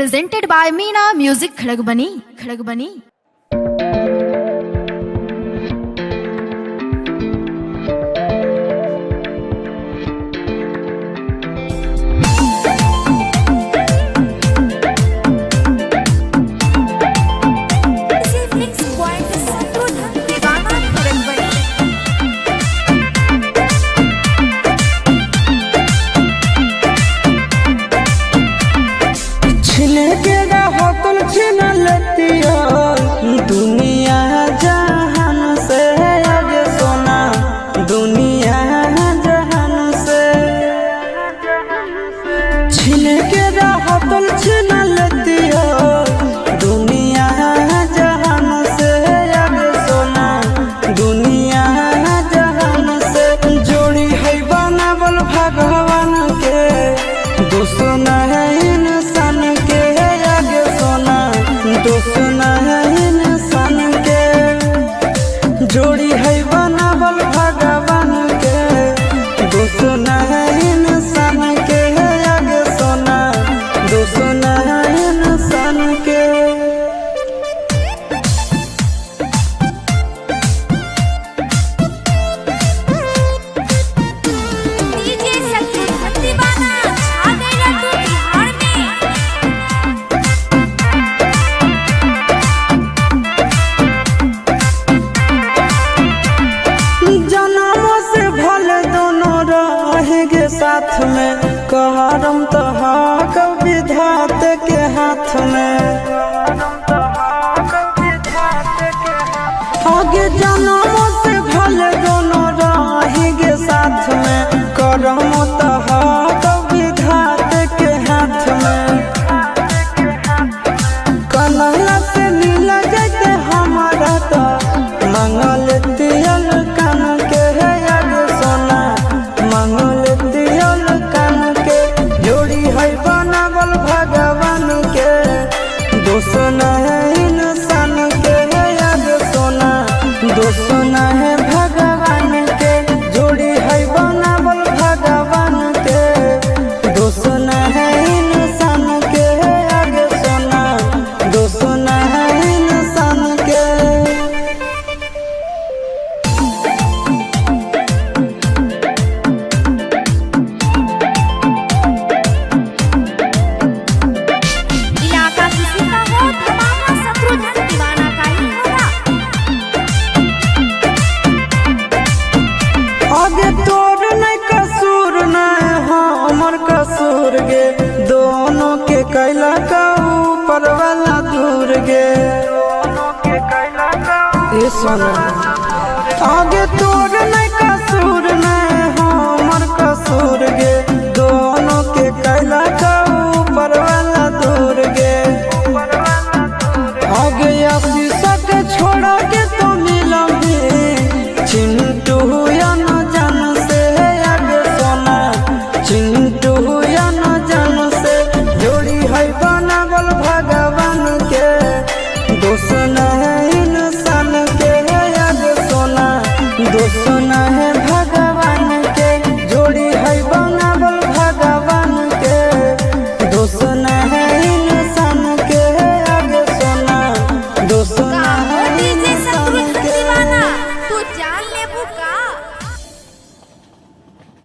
Presented by Meena Music Khadagbani. दुनिया जहान से आगे सोना दुनिया जहान से छीन के राहतल छीन लेती हो दुनिया जहान से आगे सोना दुनिया जहान से जोड़ी है बनावल भगवान के दुश्मन है इंसान के आगे सोना दुश्मन है जोड़ी है बनावल भगवान के दुश्मन है इंसान के आगे सोना दुश्मन है इंसान के। साथ में कहरम तो हक विधात के हाथ में आगे जन्मों से भले दोनों रहेंगे साथ में करम तो हक विधात के हाथ में कन्हैया से मिल जाते हमारा तो मंगल तियल कान के है आगे सोना मंगल भगवान के दुश्मन है इंसान के आगे सोना दुश्मन है भगवान के जोड़ी है बनावल भगवान के दुश्मन है इंसान के आगे सोना दुश्मन है इंसान के। आगे तोर नहीं कसूर नहीं हमर कसूर गे दोनों के कैला का ऊपर वाला दूर गे ये सोना आगे तोर नहीं कसूर नहीं हमर कसूर गे दोनों के कैला का ऊपर वाला दूर गे आगे आशीष के छोड़ा के तो मिलोगे चिंटू या न जान से आगे सोना चिंटू या न